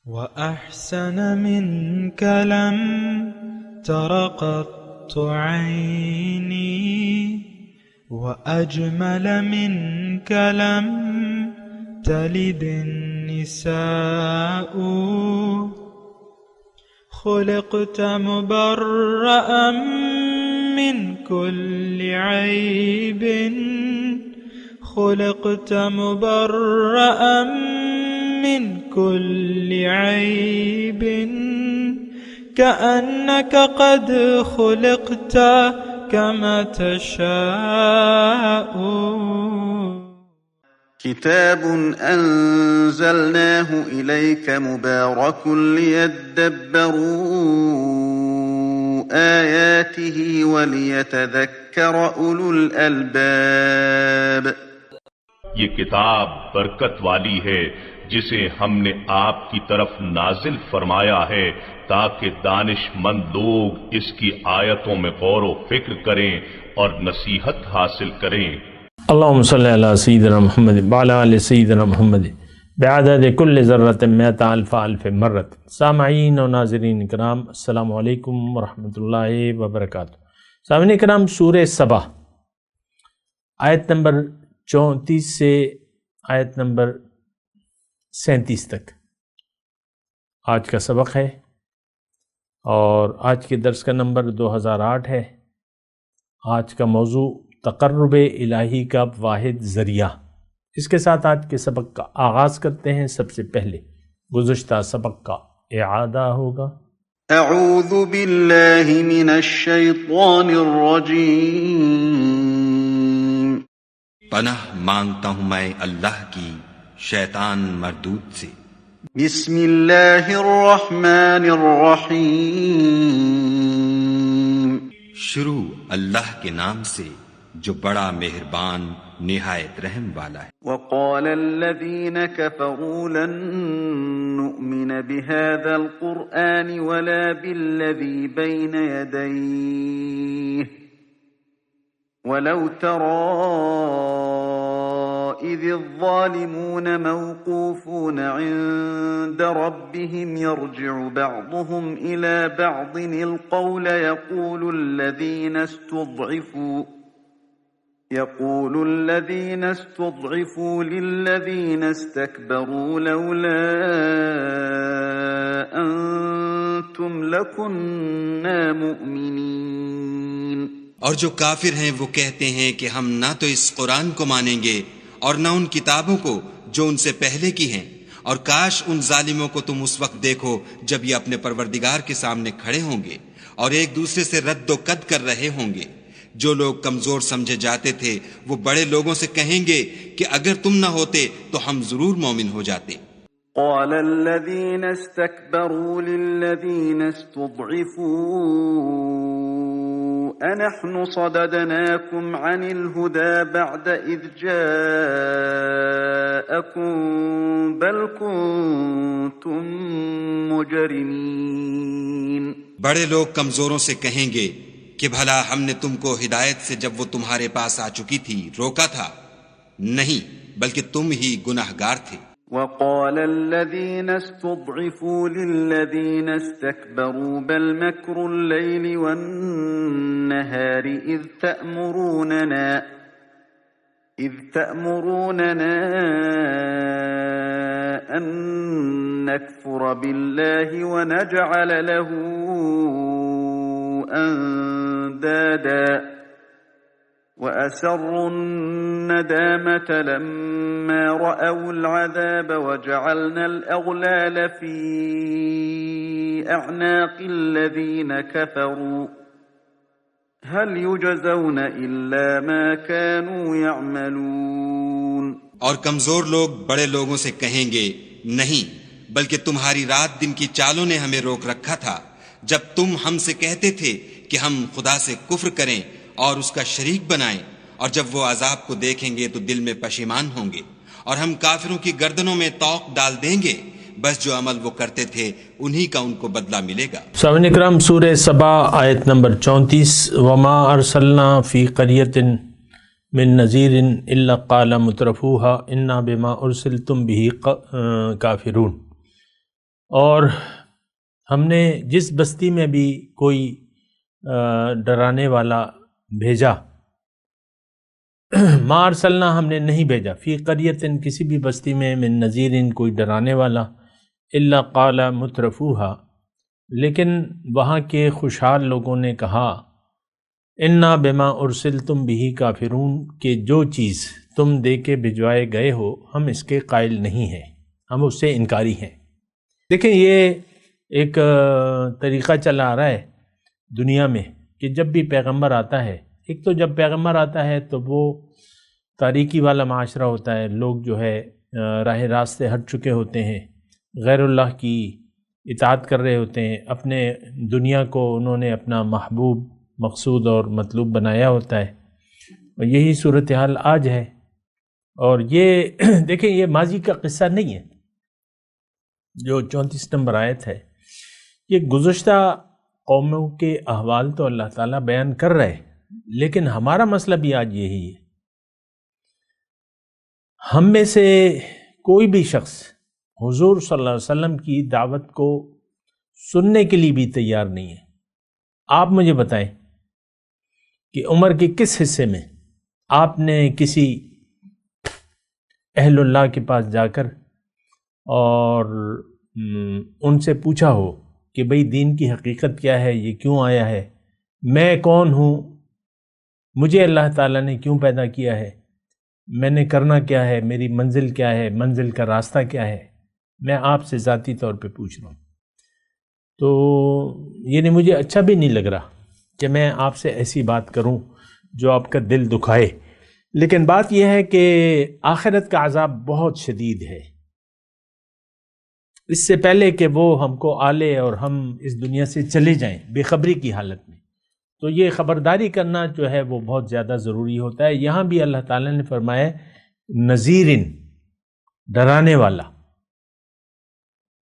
وأحسن منك لم تر قط عيني وأجمل منك لم تلد النساء خلقت مبرأ من كل عيب خلقت مبرأ من كل عيب كأنك قد خلقت كما تشاء. كتاب أنزلناه إليك مبارك ليدبروا آياته وليتذكر أولو الألباب. یہ کتاب برکت والی ہے جسے ہم نے آپ کی طرف نازل فرمایا ہے تاکہ دانش مند لوگ اس کی آیتوں میں غور و فکر کریں اور نصیحت حاصل کریں. اللہم صلی علی سیدنا محمد وعلی آل سیدنا محمد بعدد کل ذرۃ مئۃ الف الف مرۃ. سامعین و ناظرین کرام، السلام علیکم ورحمۃ اللہ وبرکاتہ. سامعین کرام، سورہ سبا آیت نمبر 34 سے آیت نمبر 37 تک آج کا سبق ہے، اور آج کے درس کا نمبر 2008 ہے. آج کا موضوع تقرب الہی کا واحد ذریعہ. اس کے ساتھ آج کے سبق کا آغاز کرتے ہیں. سب سے پہلے گزشتہ سبق کا اعادہ ہوگا. اعوذ باللہ من الشیطان الرجیم. پناہ مانگتا ہوں میں اللہ کی شیطان مردود سے. بسم اللہ الرحمن الرحیم. شروع اللہ کے نام سے جو بڑا مہربان نہایت رحم والا ہے. وقال الذين كفروا لن نؤمن بهذا القرآن ولا بالذي بين يديه ولو ترى إذ الظالمون موقوفون عند ربهم يرجع بعضهم إلى بعض القول يقول الذين استضعفوا للذين استكبروا لولا أنتم لكنا مؤمنين. اور جو کافر ہیں وہ کہتے ہیں کہ ہم نہ تو اس قرآن کو مانیں گے اور نہ ان کتابوں کو جو ان سے پہلے کی ہیں، اور کاش ان ظالموں کو تم اس وقت دیکھو جب یہ اپنے پروردگار کے سامنے کھڑے ہوں گے اور ایک دوسرے سے رد و قد کر رہے ہوں گے. جو لوگ کمزور سمجھے جاتے تھے وہ بڑے لوگوں سے کہیں گے کہ اگر تم نہ ہوتے تو ہم ضرور مومن ہو جاتے. قال الذين استكبروا للذين استضعفوا أنحن صددناكم عن الهدى بعد إذ جاءكم بل كنتم مجرمين. بڑے لوگ کمزوروں سے کہیں گے کہ بھلا ہم نے تم کو ہدایت سے جب وہ تمہارے پاس آ چکی تھی روکا تھا؟ نہیں، بلکہ تم ہی گناہگار تھے. وقال الذين استضعفوا للذين استكبروا بل مكر الليل والنهار إذ تأمروننا أن نكفر بالله ونجعل له أندادا وأسروا الندامة لما رأوا العذاب وجعلنا الأغلال في أعناق الذين كفروا هل يجزون إلا ما كانوا يعملون. اور کمزور لوگ بڑے لوگوں سے کہیں گے نہیں، بلکہ تمہاری رات دن کی چالوں نے ہمیں روک رکھا تھا جب تم ہم سے کہتے تھے کہ ہم خدا سے کفر کریں اور اس کا شریک بنائیں، اور جب وہ عذاب کو دیکھیں گے تو دل میں پشیمان ہوں گے اور ہم کافروں کی گردنوں میں طوق ڈال دیں گے. بس جو عمل وہ کرتے تھے انہی کا ان کو بدلہ ملے گا. سامعین کرام، سورہ سبا آیت نمبر 34. وما ارسلنا فی قریۃ من نذیر الا قال مترفوها انا بما ارسلتم به کافرون. اور ہم نے جس بستی میں بھی کوئی ڈرانے والا بھیجا، ما ارسلنا ہم نے نہیں بھیجا، فی قریۃ کسی بھی بستی میں، من نذیر کوئی ڈرانے والا، الا قال مترفوہا لیکن وہاں کے خوشحال لوگوں نے کہا، انا بما ارسلتم بہ کافرون کہ جو چیز تم دے کے بھجوائے گئے ہو ہم اس کے قائل نہیں ہیں، ہم اس سے انکاری ہیں۔ دیکھیں یہ ایک طریقہ چلا آ رہا ہے دنیا میں کہ جب بھی پیغمبر آتا ہے، ایک تو جب پیغمبر آتا ہے تو وہ تاریکی والا معاشرہ ہوتا ہے، لوگ جو ہے راہ راست سے ہٹ چکے ہوتے ہیں، غیر اللہ کی اطاعت کر رہے ہوتے ہیں، اپنے دنیا کو انہوں نے اپنا محبوب مقصود اور مطلوب بنایا ہوتا ہے، اور یہی صورتحال آج ہے۔ اور یہ دیکھیں یہ ماضی کا قصہ نہیں ہے، جو 34 نمبر آیت ہے یہ گزشتہ قوموں کے احوال تو اللہ تعالیٰ بیان کر رہے، لیکن ہمارا مسئلہ بھی آج یہی ہے۔ ہم میں سے کوئی بھی شخص حضور صلی اللہ علیہ وسلم کی دعوت کو سننے کے لیے بھی تیار نہیں ہے۔ آپ مجھے بتائیں کہ عمر کے کس حصے میں آپ نے کسی اہل اللہ کے پاس جا کر اور ان سے پوچھا ہو کہ بھئی دین کی حقیقت کیا ہے، یہ کیوں آیا ہے، میں کون ہوں، مجھے اللہ تعالیٰ نے کیوں پیدا کیا ہے، میں نے کرنا کیا ہے، میری منزل کیا ہے، منزل کا راستہ کیا ہے، میں آپ سے ذاتی طور پہ پوچھ رہا ہوں۔ تو یعنی مجھے اچھا بھی نہیں لگ رہا کہ میں آپ سے ایسی بات کروں جو آپ کا دل دکھائے، لیکن بات یہ ہے کہ آخرت کا عذاب بہت شدید ہے۔ اس سے پہلے کہ وہ ہم کو آلے اور ہم اس دنیا سے چلے جائیں بے خبری کی حالت میں، تو یہ خبرداری کرنا جو ہے وہ بہت زیادہ ضروری ہوتا ہے۔ یہاں بھی اللہ تعالیٰ نے فرمایا نذیرن، ڈرانے والا۔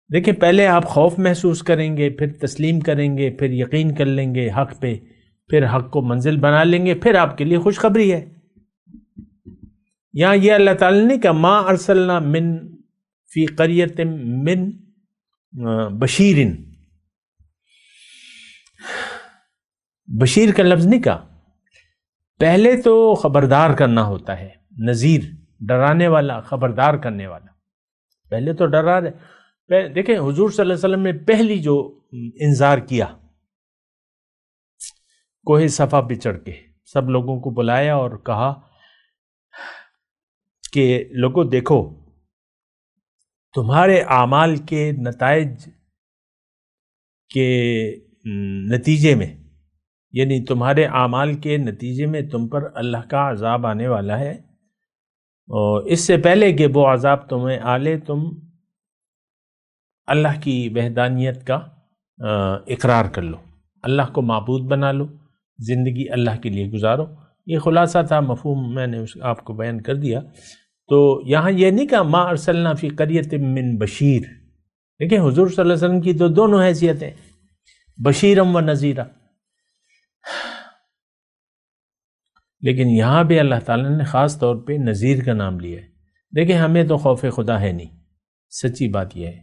دیکھیں پہلے آپ خوف محسوس کریں گے، پھر تسلیم کریں گے، پھر یقین کر لیں گے حق پہ، پھر حق کو منزل بنا لیں گے، پھر آپ کے لیے خوشخبری ہے۔ یہاں یہ اللہ تعالیٰ نے کہا ما ارسلنا من فی قریۃ من بشیر، بشیر کا لفظ نہیں کہا، پہلے تو خبردار کرنا ہوتا ہے، نذیر ڈرانے والا، خبردار کرنے والا، پہلے تو ڈرا رہے۔ دیکھیں حضور صلی اللہ علیہ وسلم نے پہلی جو انذار کیا، کوہ صفا پہ چڑھ کے سب لوگوں کو بلایا اور کہا کہ لوگوں دیکھو تمہارے اعمال کے نتائج کے نتیجے میں، یعنی تمہارے اعمال کے نتیجے میں تم پر اللہ کا عذاب آنے والا ہے، اور اس سے پہلے کہ وہ عذاب تمہیں آلے تم اللہ کی وحدانیت کا اقرار کر لو، اللہ کو معبود بنا لو، زندگی اللہ کے لیے گزارو۔ یہ خلاصہ تھا، مفہوم میں نے آپ کو بیان کر دیا۔ تو یہاں یہ نہیں کہا ما ارسلنا فی قریۃ من بشیر۔ دیکھیں حضور صلی اللہ علیہ وسلم کی تو دونوں حیثیتیں، بشیرم و نذیرہ، لیکن یہاں بھی اللہ تعالیٰ نے خاص طور پہ نذیر کا نام لیا ہے۔ دیکھیں ہمیں تو خوف خدا ہے نہیں، سچی بات یہ ہے،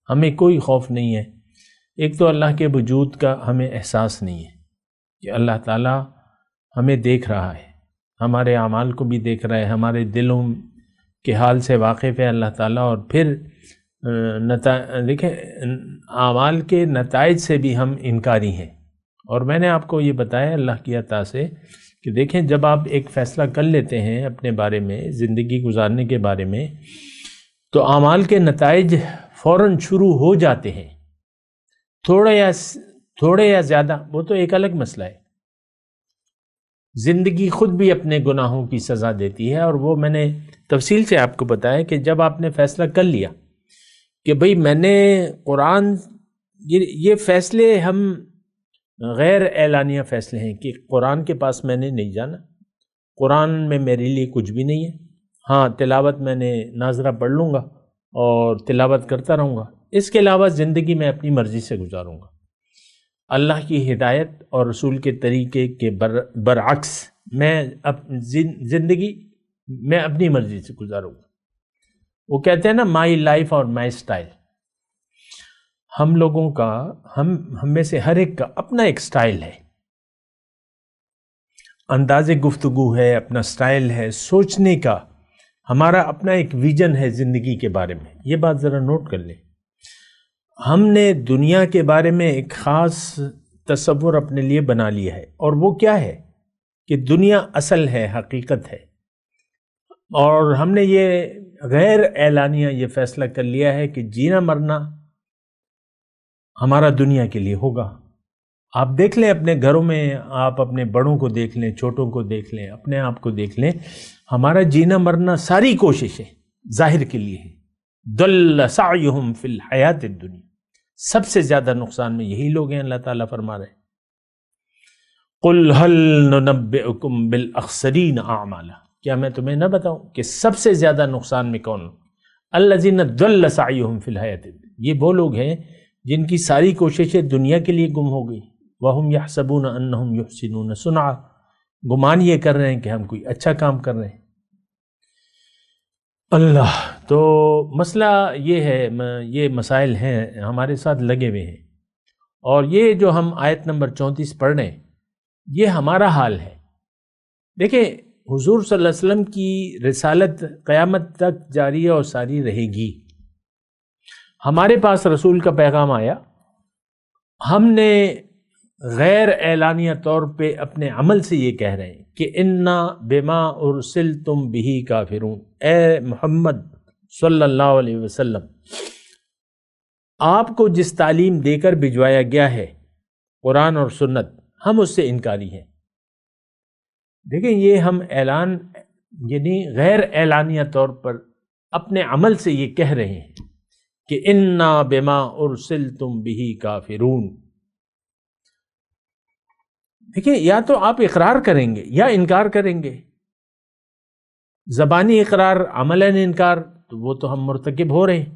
ہمیں کوئی خوف نہیں ہے۔ ایک تو اللہ کے وجود کا ہمیں احساس نہیں ہے کہ اللہ تعالیٰ ہمیں دیکھ رہا ہے، ہمارے اعمال کو بھی دیکھ رہا ہے، ہمارے دلوں کے حال سے واقف ہے اللہ تعالیٰ، اور پھر دیکھیں اعمال کے نتائج سے بھی ہم انکاری ہیں۔ اور میں نے آپ کو یہ بتایا اللہ کی عطا سے کہ دیکھیں جب آپ ایک فیصلہ کر لیتے ہیں اپنے بارے میں، زندگی گزارنے کے بارے میں، تو اعمال کے نتائج فوراً شروع ہو جاتے ہیں، تھوڑے یا زیادہ وہ تو ایک الگ مسئلہ ہے۔ زندگی خود بھی اپنے گناہوں کی سزا دیتی ہے، اور وہ میں نے تفصیل سے آپ کو بتایا کہ جب آپ نے فیصلہ کر لیا کہ بھئی میں نے قرآن، یہ فیصلے ہم غیر اعلانیہ فیصلے ہیں کہ قرآن کے پاس میں نے نہیں جانا، قرآن میں میرے لیے کچھ بھی نہیں ہے، ہاں تلاوت میں نے ناظرہ پڑھ لوں گا اور تلاوت کرتا رہوں گا، اس کے علاوہ زندگی میں اپنی مرضی سے گزاروں گا، اللہ کی ہدایت اور رسول کے طریقے کے برعکس میں زندگی میں اپنی مرضی سے گزاروں گا۔ وہ کہتے ہیں نا مائی لائف اور مائی سٹائل۔ ہم لوگوں کا ہم میں سے ہر ایک کا اپنا ایک سٹائل ہے، انداز گفتگو ہے، اپنا سٹائل ہے سوچنے کا، ہمارا اپنا ایک ویژن ہے زندگی کے بارے میں. یہ بات ذرا نوٹ کر لیں. ہم نے دنیا کے بارے میں ایک خاص تصور اپنے لیے بنا لیا ہے، اور وہ کیا ہے کہ دنیا اصل ہے، حقیقت ہے. اور ہم نے یہ غیر اعلانیہ یہ فیصلہ کر لیا ہے کہ جینا مرنا ہمارا دنیا کے لیے ہوگا. آپ دیکھ لیں اپنے گھروں میں، آپ اپنے بڑوں کو دیکھ لیں، چھوٹوں کو دیکھ لیں، اپنے آپ کو دیکھ لیں، ہمارا جینا مرنا ساری کوششیں ظاہر کے لیے ہے. ضل سعیہم فی الحیات الدنیا، سب سے زیادہ نقصان میں یہی لوگ ہیں. اللہ تعالیٰ فرما رہے ہیں قل هل ننبئکم بالاخسرین اعمالا، کیا میں تمہیں نہ بتاؤں کہ سب سے زیادہ نقصان میں کون؟ الذین ضل سعیہم فی الحیات الدنیا، یہ وہ لوگ ہیں جن کی ساری کوششیں دنیا کے لیے گم ہو گئی. وہم یحسبون انہم یحسنون صنعا، گمان یہ کر رہے ہیں کہ ہم کوئی اچھا کام کر رہے ہیں. اللہ، تو مسئلہ یہ ہے، یہ مسائل ہیں ہمارے ساتھ لگے ہوئے ہیں. اور یہ جو ہم آیت نمبر 34 پڑھ رہے ہیں، یہ ہمارا حال ہے. دیکھیں، حضور صلی اللہ علیہ وسلم کی رسالت قیامت تک جاری اور ساری رہے گی. ہمارے پاس رسول کا پیغام آیا، ہم نے غیر اعلانیہ طور پہ اپنے عمل سے یہ کہہ رہے ہیں کہ انا بما ارسلتم بہ کافرون. اے محمد صلی اللہ علیہ وسلم، آپ کو جس تعلیم دے کر بھجوایا گیا ہے قرآن اور سنت، ہم اس سے انکاری ہیں. دیکھیں، یہ ہم اعلان یعنی غیر اعلانیہ طور پر اپنے عمل سے یہ کہہ رہے ہیں کہ انا بما ارسلتم بہ کافرون. دیکھیں، یا تو آپ اقرار کریں گے یا انکار کریں گے. زبانی اقرار، عملاً انکار، تو وہ تو ہم مرتکب ہو رہے ہیں.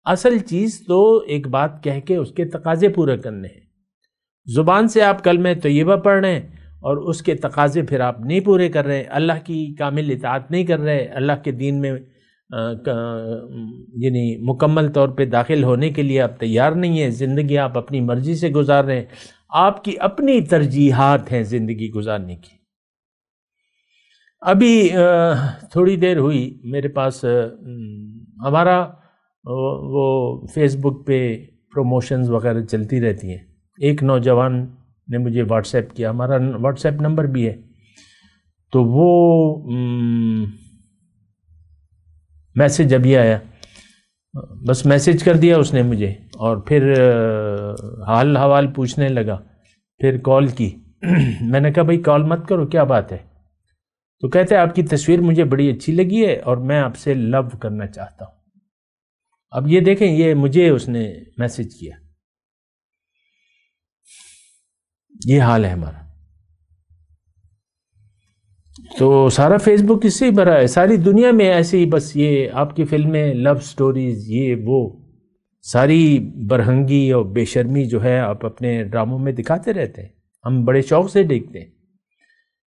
اصل چیز تو ایک بات کہہ کے اس کے تقاضے پورے کرنے ہیں. زبان سے آپ کلمہ طیبہ پڑھ رہے ہیں اور اس کے تقاضے پھر آپ نہیں پورے کر رہے، اللہ کی کامل اطاعت نہیں کر رہے، اللہ کے دین میں یعنی مکمل طور پہ داخل ہونے کے لیے آپ تیار نہیں ہیں. زندگی آپ اپنی مرضی سے گزار رہے ہیں، آپ کی اپنی ترجیحات ہیں زندگی گزارنے کی. ابھی تھوڑی دیر ہوئی میرے پاس ہمارا وہ فیس بک پہ پروموشنز وغیرہ چلتی رہتی ہیں. ایک نوجوان نے مجھے واٹس ایپ کیا، ہمارا واٹس ایپ نمبر بھی ہے، تو وہ میسج ابھی آیا، بس میسج کر دیا اس نے مجھے، اور پھر حال حوال پوچھنے لگا، پھر کال کی. میں نے کہا بھائی کال مت کرو، کیا بات ہے؟ تو کہتے ہیں آپ کی تصویر مجھے بڑی اچھی لگی ہے اور میں آپ سے لو کرنا چاہتا ہوں. اب یہ دیکھیں، یہ مجھے اس نے میسج کیا. یہ حال ہے ہمارا. تو سارا فیس بک اس سے ہی بھرا ہے، ساری دنیا میں ایسے ہی بس یہ آپ کی فلمیں، لو سٹوریز، یہ وہ ساری برہنگی اور بے شرمی جو ہے آپ اپنے ڈراموں میں دکھاتے رہتے ہیں. ہم بڑے شوق سے دیکھتے ہیں،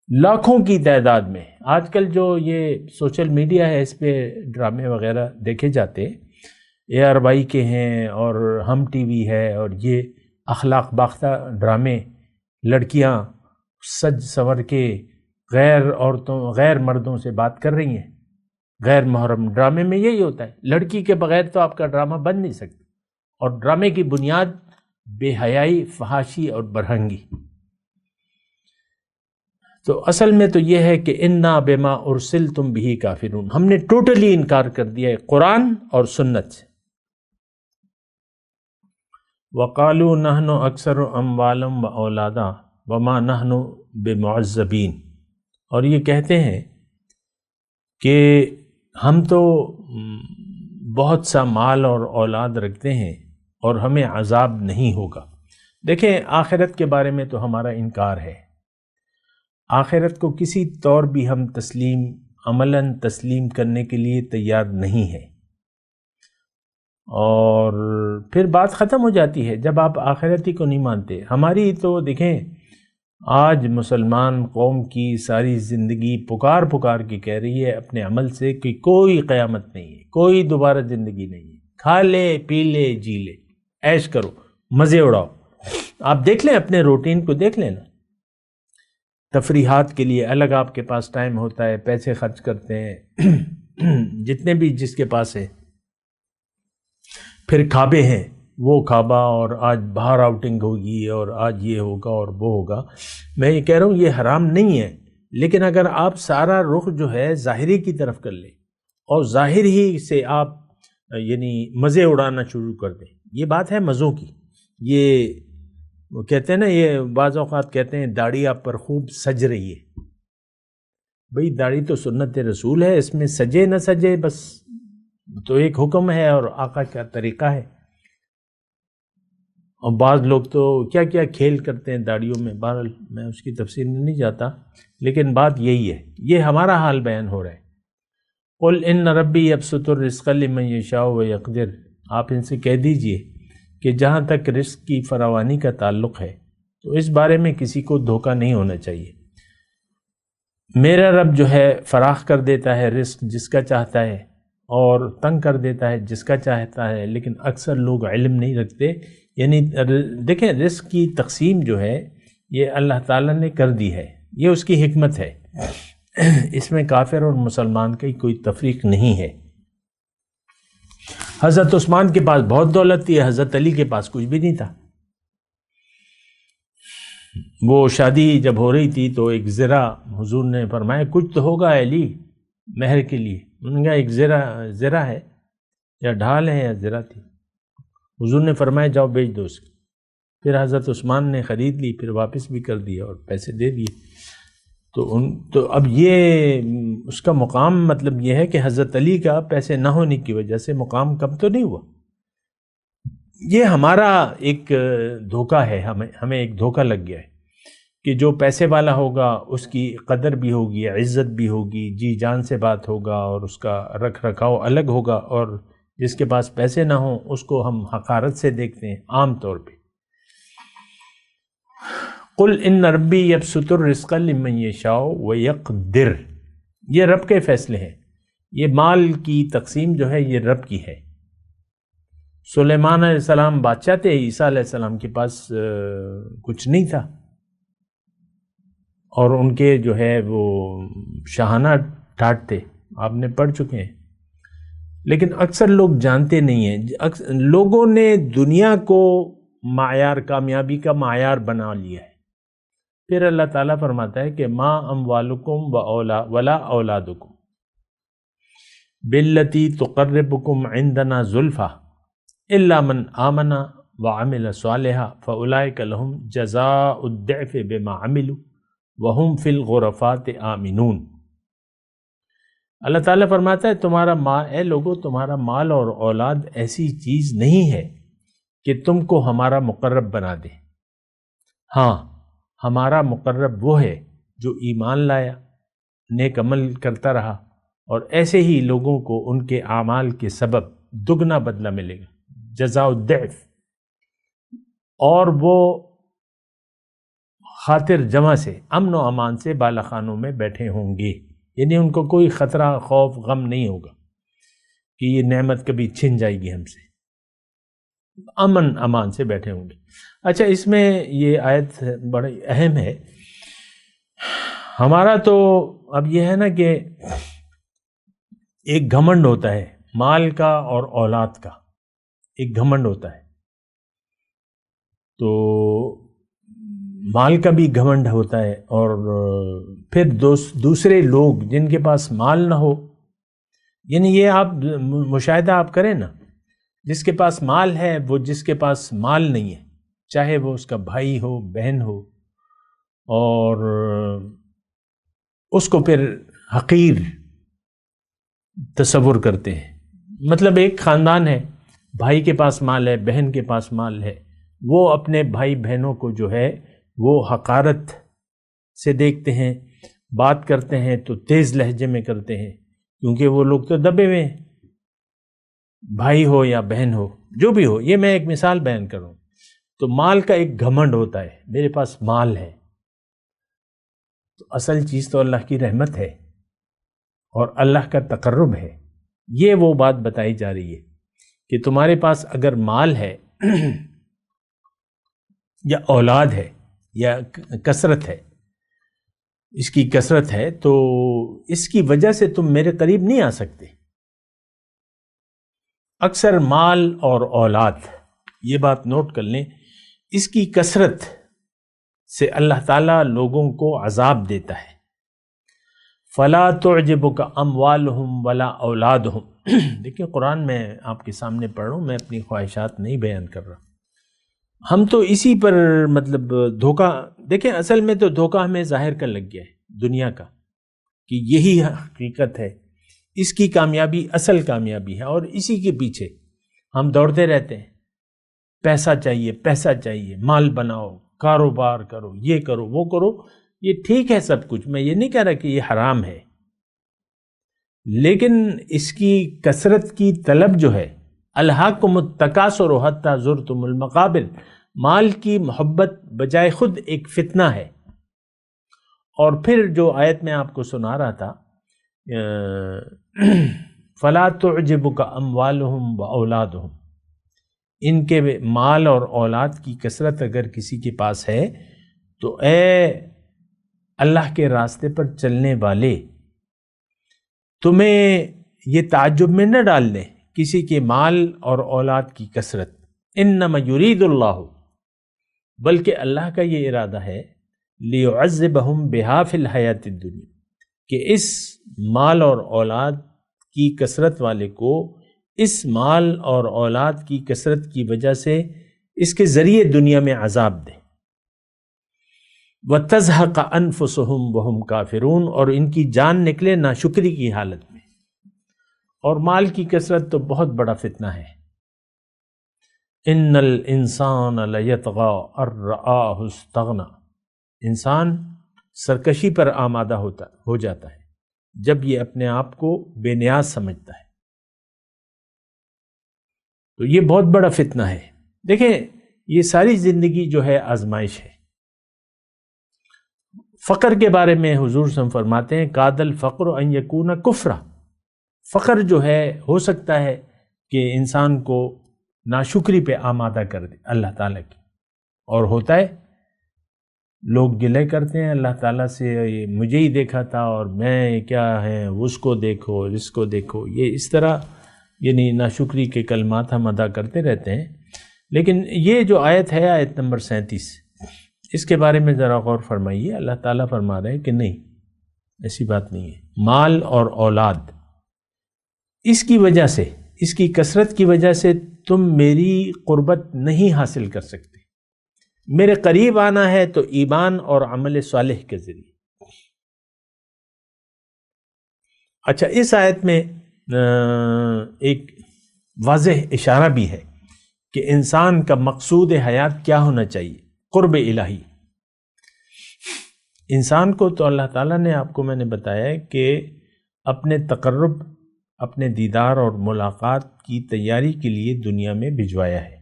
لاکھوں کی تعداد میں. آج کل جو یہ سوشل میڈیا ہے اس پہ ڈرامے وغیرہ دیکھے جاتے، ARY کے ہیں اور ہم ٹی وی ہے، اور یہ اخلاق باختہ ڈرامے، لڑکیاں سج سنور کے غیر مردوں سے بات کر رہی ہیں، غیر محرم. ڈرامے میں یہی ہوتا ہے، لڑکی کے بغیر تو آپ کا ڈرامہ بن نہیں سکتا. اور ڈرامے کی بنیاد بے حیائی، فحاشی اور برہنگی. تو اصل میں تو یہ ہے کہ انا بما ارسلتم بہ کافرون، ہم نے ٹوٹلی انکار کر دیا ہے قرآن اور سنت سے. وقالوا نحن اکثر اموالا واولادا وما نحن بمعذبین، اور یہ کہتے ہیں کہ ہم تو بہت سا مال اور اولاد رکھتے ہیں اور ہمیں عذاب نہیں ہوگا. دیکھیں، آخرت کے بارے میں تو ہمارا انکار ہے. آخرت کو کسی طور بھی ہم عملاً تسلیم کرنے کے لیے تیار نہیں ہے. اور پھر بات ختم ہو جاتی ہے جب آپ آخرت ہی کو نہیں مانتے. ہماری تو دیکھیں، آج مسلمان قوم کی ساری زندگی پکار کے کہہ رہی ہے اپنے عمل سے کہ کوئی قیامت نہیں ہے، کوئی دوبارہ زندگی نہیں ہے، کھا لے پی لے جی لے، عیش کرو، مزے اڑاؤ. آپ دیکھ لیں اپنے روٹین کو دیکھ لیں نا، تفریحات کے لیے الگ آپ کے پاس ٹائم ہوتا ہے، پیسے خرچ کرتے ہیں جتنے بھی جس کے پاس ہے. پھر کعبے ہیں، وہ کعبہ، اور آج باہر آؤٹنگ ہوگی، اور آج یہ ہوگا اور وہ ہوگا. میں یہ کہہ رہا ہوں یہ حرام نہیں ہے، لیکن اگر آپ سارا رخ جو ہے ظاہری کی طرف کر لیں اور ظاہر ہی سے آپ یعنی مزے اڑانا شروع کر دیں، یہ بات ہے مزوں کی. یہ وہ کہتے ہیں نا، یہ بعض اوقات کہتے ہیں داڑھی آپ پر خوب سج رہی ہے. بھئی داڑھی تو سنت رسول ہے، اس میں سجے نہ سجے بس تو ایک حکم ہے اور آقا کا طریقہ ہے. اور بعض لوگ تو کیا کیا کھیل کرتے ہیں داڑھیوں میں. بہرحال میں اس کی تفصیل میں نہیں جاتا، لیکن بات یہی ہے، یہ ہمارا حال بیان ہو رہا ہے. قل ان ربی یبسط الرزق لمن یشاء ویقدر، آپ ان سے کہہ دیجئے کہ جہاں تک رزق کی فراوانی کا تعلق ہے تو اس بارے میں کسی کو دھوکہ نہیں ہونا چاہیے. میرا رب جو ہے فراخ کر دیتا ہے رزق جس کا چاہتا ہے اور تنگ کر دیتا ہے جس کا چاہتا ہے، لیکن اکثر لوگ علم نہیں رکھتے. یعنی دیکھیں رزق کی تقسیم جو ہے یہ اللہ تعالیٰ نے کر دی ہے، یہ اس کی حکمت ہے، اس میں کافر اور مسلمان کی کوئی تفریق نہیں ہے. حضرت عثمان کے پاس بہت دولت تھی، حضرت علی کے پاس کچھ بھی نہیں تھا. وہ شادی جب ہو رہی تھی تو ایک زرہ حضور نے فرمایا کچھ تو ہوگا علی مہر کے لیے. انہوں نے کہا ایک زرہ ہے یا ڈھال ہے یا زرہ تھی. حضور نے فرمایا جاؤ بیچ دو اس کو. پھر حضرت عثمان نے خرید لی، پھر واپس بھی کر دیا اور پیسے دے دیے. تو اب یہ اس کا مقام مطلب یہ ہے کہ حضرت علی کا پیسے نہ ہونے کی وجہ سے مقام کم تو نہیں ہوا. یہ ہمارا ایک دھوکہ ہے، ہمیں ایک دھوکہ لگ گیا ہے کہ جو پیسے والا ہوگا اس کی قدر بھی ہوگی، عزت بھی ہوگی، جی جان سے بات ہوگا اور اس کا رکھ رکھاؤ الگ ہوگا، اور جس کے پاس پیسے نہ ہوں اس کو ہم حقارت سے دیکھتے ہیں عام طور پہ. قل ان ربی یبسط الرزق لمن یشاء ویقدر، یہ رب کے فیصلے ہیں. یہ مال کی تقسیم جو ہے یہ رب کی ہے. سلیمان علیہ السلام بادشاہ تھے، عیسیٰ علیہ السلام کے پاس کچھ نہیں تھا، اور ان کے جو ہے وہ شاہانہ ٹھاٹ تھے، آپ نے پڑھ چکے ہیں. لیکن اکثر لوگ جانتے نہیں ہیں. لوگوں نے دنیا کو معیار، کامیابی کا معیار بنا لیا ہے. پھر اللہ تعالیٰ فرماتا ہے کہ ما اموالکم ولا اولادکم باللتی تقربکم عندنا زلفا الا من آمن وعمل صالحا فاولئک لهم جزاء الضعف بما عملوا وهم فی الغرفات آمنون. اللہ تعالیٰ فرماتا ہے تمہارا مال، اے لوگو تمہارا مال اور اولاد ایسی چیز نہیں ہے کہ تم کو ہمارا مقرب بنا دے. ہاں ہمارا مقرب وہ ہے جو ایمان لایا، نیک عمل کرتا رہا، اور ایسے ہی لوگوں کو ان کے اعمال کے سبب دگنا بدلہ ملے گا، جزاء الضعف. اور وہ خاطر جمع سے، امن و امان سے بالا خانوں میں بیٹھے ہوں گے. یعنی ان کو کوئی خطرہ، خوف، غم نہیں ہوگا کہ یہ نعمت کبھی چھن جائے گی ہم سے، امن امان سے بیٹھے ہوں گے. اچھا، اس میں یہ آیت بڑی اہم ہے. ہمارا تو اب یہ ہے نا کہ ایک گھمنڈ ہوتا ہے مال کا اور اولاد کا، ایک گھمنڈ ہوتا ہے. تو مال کا بھی گھمنڈ ہوتا ہے، اور پھر دوسرے لوگ جن کے پاس مال نہ ہو، یعنی یہ آپ مشاہدہ آپ کریں نا، جس کے پاس مال ہے وہ جس کے پاس مال نہیں ہے، چاہے وہ اس کا بھائی ہو، بہن ہو، اور اس کو پھر حقیر تصور کرتے ہیں. مطلب ایک خاندان ہے، بھائی کے پاس مال ہے، بہن کے پاس مال ہے، وہ اپنے بھائی بہنوں کو جو ہے وہ حقارت سے دیکھتے ہیں، بات کرتے ہیں تو تیز لہجے میں کرتے ہیں، کیونکہ وہ لوگ تو دبے ہوئے ہیں، بھائی ہو یا بہن ہو، جو بھی ہو. یہ میں ایک مثال بیان کروں. تو مال کا ایک گھمنڈ ہوتا ہے، میرے پاس مال ہے. تو اصل چیز تو اللہ کی رحمت ہے اور اللہ کا تقرب ہے. یہ وہ بات بتائی جا رہی ہے کہ تمہارے پاس اگر مال ہے یا اولاد ہے یا کثرت ہے، اس کی کثرت ہے، تو اس کی وجہ سے تم میرے قریب نہیں آ سکتے۔ اکثر مال اور اولاد، یہ بات نوٹ کر لیں، اس کی کثرت سے اللہ تعالیٰ لوگوں کو عذاب دیتا ہے۔ فَلَا تُعْجِبُكَ أَمْوَالُهُمْ وَلَا أَوْلَادُهُمْ۔ دیکھیں قرآن میں آپ کے سامنے پڑھ رہا ہوں، میں اپنی خواہشات نہیں بیان کر رہا، ہم تو اسی پر مطلب دھوکہ، دیکھیں اصل میں تو دھوکہ ہمیں ظاہر کر لگ گیا ہے دنیا کا، کہ یہی حقیقت ہے، اس کی کامیابی اصل کامیابی ہے، اور اسی کے پیچھے ہم دوڑتے رہتے ہیں۔ پیسہ چاہیے، پیسہ چاہیے، مال بناؤ، کاروبار کرو، یہ کرو، وہ کرو، یہ ٹھیک ہے سب کچھ، میں یہ نہیں کہہ رہا کہ یہ حرام ہے، لیکن اس کی کثرت کی طلب جو ہے، الہاکم التکاثر حتی زرتم المقابر، مال کی محبت بجائے خود ایک فتنہ ہے۔ اور پھر جو آیت میں آپ کو سنا رہا تھا، فَلَا تُعْجِبُكَ أَمْوَالُهُمْ وَأَوْلَادُهُمْ، ان کے مال اور اولاد کی کثرت اگر کسی کے پاس ہے تو اے اللہ کے راستے پر چلنے والے، تمہیں یہ تعجب میں نہ ڈال دیں کسی کے مال اور اولاد کی کثرت۔ انما یرید اللہ، بلکہ اللہ کا یہ ارادہ ہے، لیعذبہم بہا فی الحیات الدنیا، کہ اس مال اور اولاد کی کثرت والے کو اس مال اور اولاد کی کثرت کی وجہ سے اس کے ذریعے دنیا میں عذاب دے۔ وَتَزْهَقَ أَنفُسُهُمْ وَهُمْ كَافِرُونَ، اور ان کی جان نکلے ناشکری کی حالت میں۔ اور مال کی کثرت تو بہت بڑا فتنہ ہے۔ إِنَّ الْإِنسَانَ لَيَطْغَىٰ أَن رَّآهُ اسْتَغْنَىٰ، انسان سرکشی پر آمادہ ہو جاتا ہے جب یہ اپنے آپ کو بے نیاز سمجھتا ہے۔ تو یہ بہت بڑا فتنہ ہے۔ دیکھیں یہ ساری زندگی جو ہے آزمائش ہے۔ فقر کے بارے میں حضور صلی اللہ علیہ وسلم فرماتے ہیں، کاد الفقر ان یکون کفرا، فقر جو ہے ہو سکتا ہے کہ انسان کو ناشکری پہ آمادہ کر دے اللہ تعالیٰ کی، اور ہوتا ہے، لوگ گلے کرتے ہیں اللہ تعالیٰ سے، یہ مجھے ہی دیکھا تھا اور میں کیا ہے، اس کو دیکھو، اس کو دیکھو، یہ اس طرح یعنی ناشکری کے کلمات ہم ادا کرتے رہتے ہیں۔ لیکن یہ جو آیت ہے، آیت نمبر 37، اس کے بارے میں ذرا غور فرمائیے۔ اللہ تعالیٰ فرما رہے ہیں کہ نہیں، ایسی بات نہیں ہے، مال اور اولاد اس کی وجہ سے، اس کی کثرت کی وجہ سے تم میری قربت نہیں حاصل کر سکتے۔ میرے قریب آنا ہے تو ایمان اور عمل صالح کے ذریعے۔ اچھا، اس آیت میں ایک واضح اشارہ بھی ہے کہ انسان کا مقصود حیات کیا ہونا چاہیے، قرب الہی۔ انسان کو تو اللہ تعالیٰ نے، آپ کو میں نے بتایا ہے کہ اپنے تقرب، اپنے دیدار اور ملاقات کی تیاری کے لیے دنیا میں بھجوایا ہے۔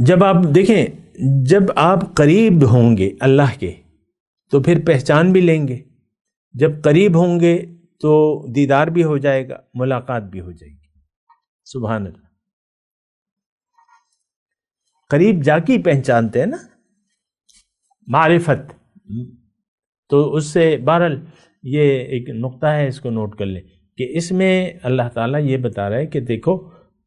جب آپ دیکھیں، جب آپ قریب ہوں گے اللہ کے تو پھر پہچان بھی لیں گے، جب قریب ہوں گے تو دیدار بھی ہو جائے گا، ملاقات بھی ہو جائے گی۔ سبحان اللہ، قریب جا کے پہچانتے ہیں نا، معرفت۔ تو اس سے بہرحال یہ ایک نقطہ ہے، اس کو نوٹ کر لیں کہ اس میں اللہ تعالیٰ یہ بتا رہا ہے کہ دیکھو،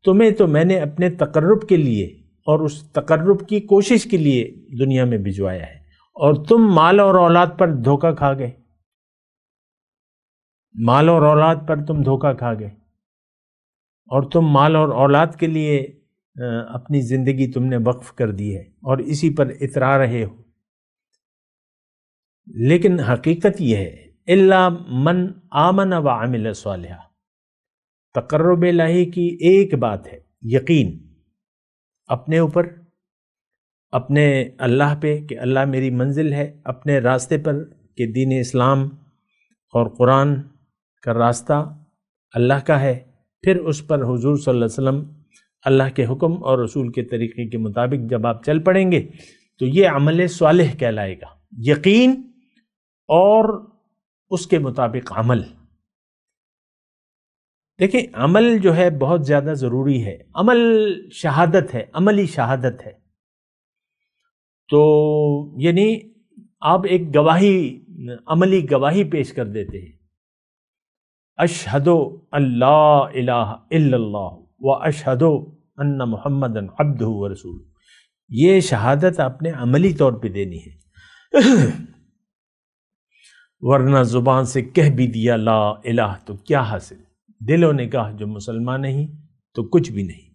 تمہیں تو میں نے اپنے تقرب کے لیے اور اس تقرب کی کوشش کے لیے دنیا میں بھجوایا ہے، اور تم مال اور اولاد پر دھوکہ کھا گئے، مال اور اولاد پر تم دھوکہ کھا گئے، اور تم مال اور اولاد کے لیے اپنی زندگی تم نے وقف کر دی ہے اور اسی پر اترا رہے ہو۔ لیکن حقیقت یہ ہے، الا من آمن وعمل صالحا، تقرب الہی کی ایک بات ہے، یقین اپنے اوپر، اپنے اللہ پہ کہ اللہ میری منزل ہے، اپنے راستے پر کہ دین اسلام اور قرآن کا راستہ اللہ کا ہے، پھر اس پر حضور صلی اللہ علیہ وسلم اللہ کے حکم اور رسول کے طریقے کے مطابق جب آپ چل پڑیں گے تو یہ عمل صالح کہلائے گا، یقین اور اس کے مطابق عمل۔ دیکھیں عمل جو ہے بہت زیادہ ضروری ہے. عمل شہادت ہے، عملی شہادت ہے. تو یعنی آپ ایک گواہی، عملی گواہی پیش کر دیتے ہیں. اشہد اللہ الہ الا اللہ و اشہد ان محمد عبدہ و رسول. یہ شہادت آپ نے عملی طور پہ دینی ہے. ورنہ زبان سے کہہ بھی دیا لا الہ تو کیا حاصل، دل و نگاہ جو مسلمان نہیں تو کچھ بھی نہیں.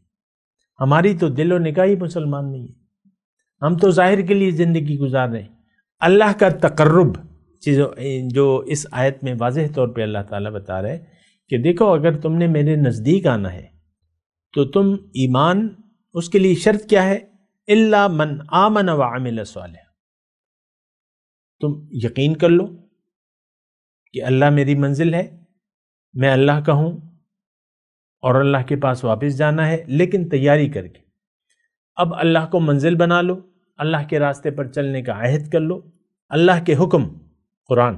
ہماری تو دل و نگاہ ہی مسلمان نہیں ہے، ہم تو ظاہر کے لیے زندگی گزار رہے ہیں. اللہ کا تقرب جو اس آیت میں واضح طور پہ اللہ تعالیٰ بتا رہے کہ دیکھو اگر تم نے میرے نزدیک آنا ہے تو تم ایمان، اس کے لیے شرط کیا ہے؟ الا من آمن وعمل صالحا. تم یقین کر لو کہ اللہ میری منزل ہے، میں اللہ کا ہوں اور اللہ کے پاس واپس جانا ہے، لیکن تیاری کر کے. اب اللہ کو منزل بنا لو، اللہ کے راستے پر چلنے کا عہد کر لو، اللہ کے حکم قرآن،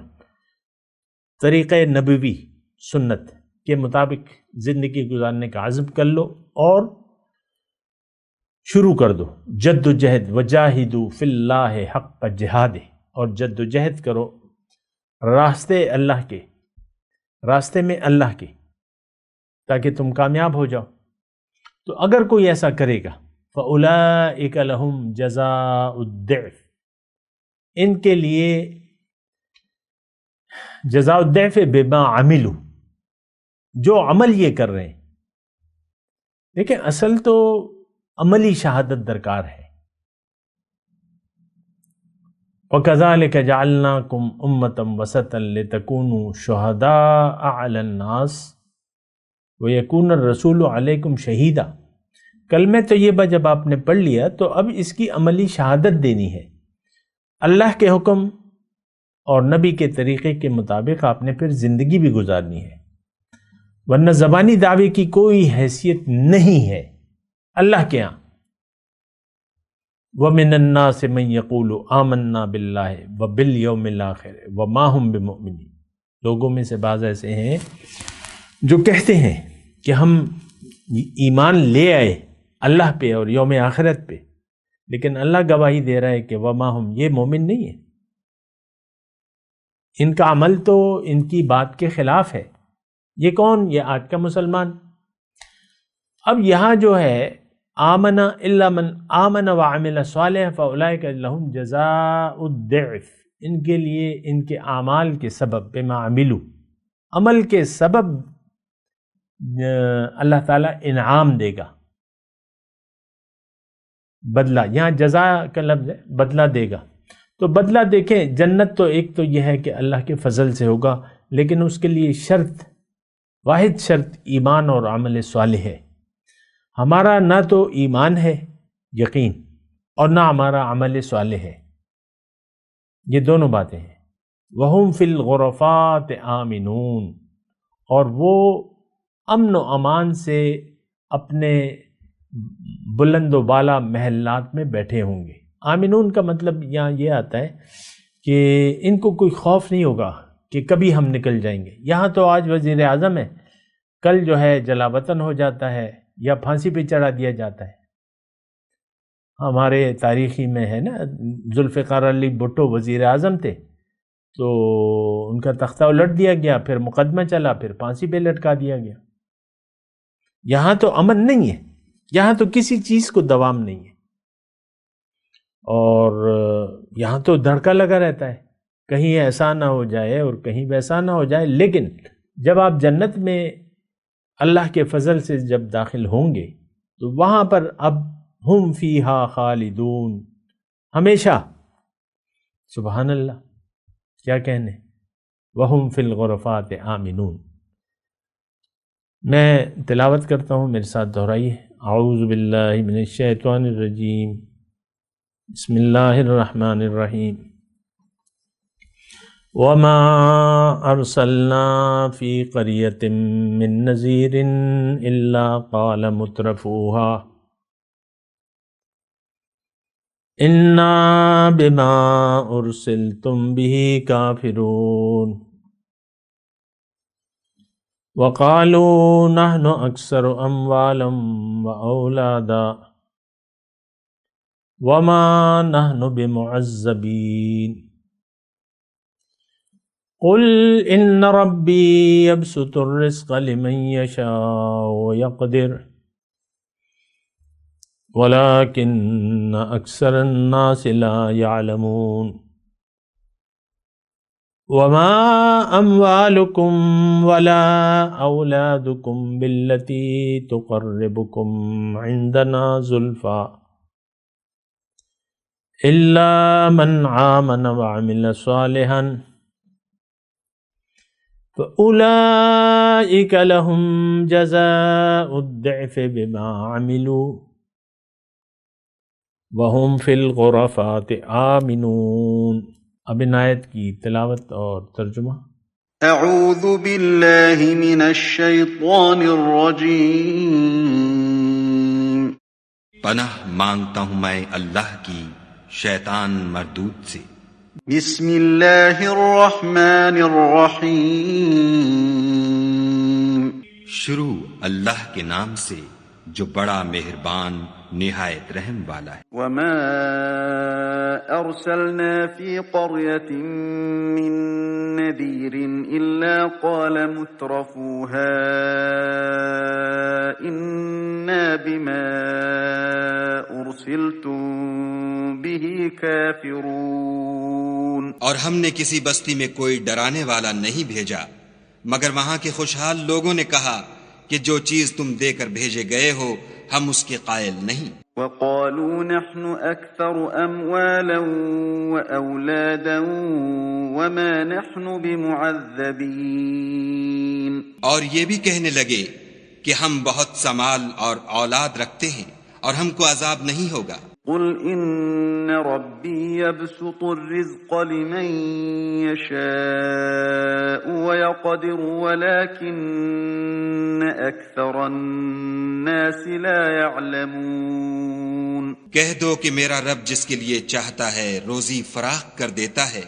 طریقہ نبوی سنت کے مطابق زندگی گزارنے کا عزم کر لو اور شروع کر دو. جد و جہد وجاہدوا فی اللہ حق جہاد، اور جد و جہد کرو راستے اللہ کے، راستے میں اللہ کے، تاکہ تم کامیاب ہو جاؤ. تو اگر کوئی ایسا کرے گا فَأُولَئِكَ لَهُمْ جَزَاءُ الضِّعْفِ، ان کے لیے جزاء الضِّعْفِ بِمَا عَمِلُوا، جو عمل یہ کر رہے ہیں. دیکھیں اصل تو عملی شہادت درکار ہے. وَكَذَلِكَ جَعَلْنَاكُمْ أُمَّةً وَسَطًا لِتَكُونُوا شُهَدَاءَ عَلَى النَّاسِ وَيَكُونَ الرَّسُولُ عَلَيْكُمْ شَهِيدًا. کلمہ طیبہ جب آپ نے پڑھ لیا تو اب اس کی عملی شہادت دینی ہے. اللہ کے حکم اور نبی کے طریقے کے مطابق آپ نے پھر زندگی بھی گزارنی ہے، ورنہ زبانی دعوے کی کوئی حیثیت نہیں ہے اللہ کے ہاں. وَمِنَ النَّاسِ مَن يَقُولُ آمَنَّا بِاللَّهِ وَبِالْيَوْمِ الْآخِرِ وَمَا هُمْ بِمُؤْمِنِينَ. لوگوں میں سے بعض ایسے ہیں جو کہتے ہیں کہ ہم ایمان لے آئے اللہ پہ اور یوم آخرت پہ، لیکن اللہ گواہی دے رہا ہے کہ وما ہم، یہ مومن نہیں ہے. ان کا عمل تو ان کی بات کے خلاف ہے. یہ کون؟ یہ آج کا مسلمان. اب یہاں جو ہے آمنا الا من آمن وعمل صالحا فاولئک لهم جزاء الضعف، ان کے لیے ان کے اعمال کے سبب بما عملوا، عمل کے سبب اللہ تعالیٰ انعام دے گا، بدلہ. یہاں جزا کا لفظ ہے، بدلہ دے گا. تو بدلہ دیکھیں، جنت تو ایک تو یہ ہے کہ اللہ کے فضل سے ہوگا، لیکن اس کے لیے شرط، واحد شرط ایمان اور عمل صالح ہے. ہمارا نہ تو ایمان ہے یقین اور نہ ہمارا عمل صالح ہے. یہ دونوں باتیں ہیں. وَهُمْ فِي الْغُرَفَاتِ آمِنُونَ، اور وہ امن و امان سے اپنے بلند و بالا محلات میں بیٹھے ہوں گے. آمنون کا مطلب یہاں یہ آتا ہے کہ ان کو کوئی خوف نہیں ہوگا کہ کبھی ہم نکل جائیں گے. یہاں تو آج وزیر اعظم ہے، کل جو ہے جلا وطن ہو جاتا ہے یا پھانسی پہ چڑھا دیا جاتا ہے. ہمارے تاریخی میں ہے نا، ذوالفقار علی بھٹو وزیر اعظم تھے تو ان کا تختہ الٹ دیا گیا، پھر مقدمہ چلا، پھر پھانسی پہ لٹکا دیا گیا. یہاں تو امن نہیں ہے، یہاں تو کسی چیز کو دوام نہیں ہے، اور یہاں تو دھڑکا لگا رہتا ہے کہیں ایسا نہ ہو جائے اور کہیں ویسا نہ ہو جائے. لیکن جب آپ جنت میں اللہ کے فضل سے جب داخل ہوں گے تو وہاں پر اب ہم فیہا خالدون، ہمیشہ. سبحان اللہ، کیا کہنے. وہم فی الغرفات آمنون. میں تلاوت کرتا ہوں، میرے ساتھ دہرائیے. اعوذ باللہ من الشیطان الرجیم، بسم اللہ الرحمن الرحیم. وما ارسلنا فی قریۃ من نذیر الا قال مترفوها انا بما ارسلتم به کافرون وقالوا نحن اکثر اموالا واولادا وما نحن بمعذبین قل ان ربی یبسط الرزق لمن یشاء ویقدر ولكن اکثر الناس لا يعلمون وما اموالكم ولا اولادكم بالتي تقربكم عندنا زلفى الا من آمن وعمل صالحا فاولئك لهم جزاء الضعف بما عملوا وهم في الغرفات آمنون۔ اب ان آیت کی تلاوت اور ترجمہ۔ اعوذ باللہ من الشیطان الرجیم۔ پناہ مانگتا ہوں میں اللہ کی شیطان مردود سے۔ بسم اللہ الرحمن الرحیم۔ شروع اللہ کے نام سے جو بڑا مہربان نہایت رحم والا ہے۔ وما ارسلنا فی قریۃ من نذیر الا قال مترفوها انا بما ارسلتم به کافرون۔ اور ہم نے کسی بستی میں کوئی ڈرانے والا نہیں بھیجا مگر وہاں کے خوشحال لوگوں نے کہا کہ جو چیز تم دے کر بھیجے گئے ہو ہم اس کے قائل نہیں۔ وقالوا نحن اکثر اموالا واولادا وما نحن بمعذبین۔ اور یہ بھی کہنے لگے کہ ہم بہت سا مال اور اولاد رکھتے ہیں اور ہم کو عذاب نہیں ہوگا۔ قل ان ربی یبسط الرزق لمن یشاء ویقدر ولكن اکثر الناس لا يعلمون۔ کہہ دو کہ میرا رب جس کے لیے چاہتا ہے روزی فراخ کر دیتا ہے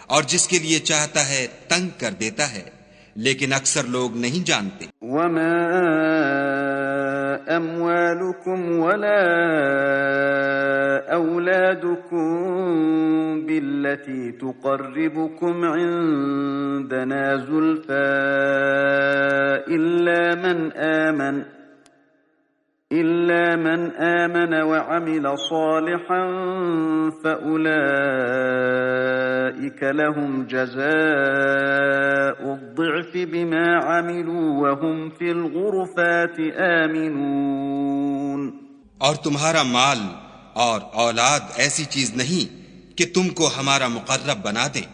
اور جس کے لیے چاہتا ہے تنگ کر دیتا ہے لیکن اکثر لوگ نہیں جانتے۔ وما اموالکم ولا اولادکم بالتي تقربكم عندنا زلفى إلا من آمن وعمل صالحا فأولئك لهم جزاء الضعف بما عملوا وهم في الغرفات آمنون۔ اور تمہارا مال اور اولاد ایسی چیز نہیں کہ تم کو ہمارا مقرب بنا دیں۔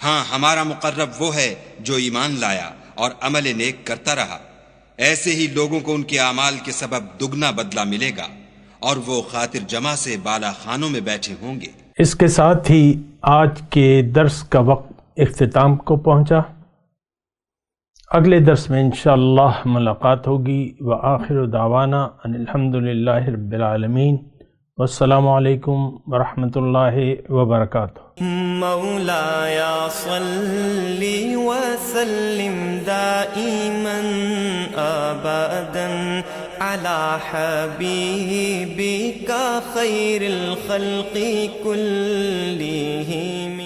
ہاں ہمارا مقرب وہ ہے جو ایمان لایا اور عمل نیک کرتا رہا، ایسے ہی لوگوں کو ان کے اعمال کے سبب دگنا بدلہ ملے گا اور وہ خاطر جمع سے بالا خانوں میں بیٹھے ہوں گے۔ اس کے ساتھ ہی آج کے درس کا وقت اختتام کو پہنچا۔ اگلے درس میں انشاءاللہ ملاقات ہوگی۔ وآخر دعوانا ان الحمدللہ رب العالمین، والسلام علیکم ورحمۃ اللہ وبرکاتہ۔ مولاي صل وسلم دائما ابدا على حبيبك خير الخلق كلهم۔